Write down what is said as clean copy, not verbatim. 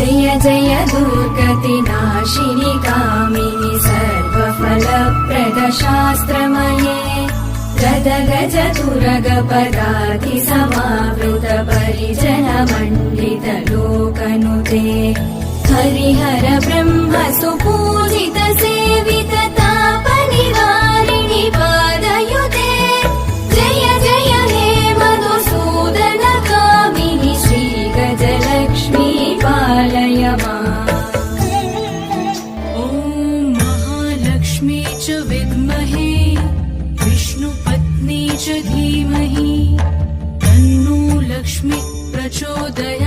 जय जय दुर्गतिनाशिनि कामिनि सर्वफलप्रदशास्त्रमये गदगज तुरगपदाति समावृत परिजनमण्डित लोकनुते हरिहर ब्रह्म सुपूजित सेवित तापनिवारिणि पादयुते जय जय हे मधुसूदन कामिनि श्रीगजलक्ष्मी पालय माम्। ॐ महालक्ष्मी च विद्महे विष्णुपत्नी च धीमहि तन्नो लक्ष्मी प्रचोदयात्।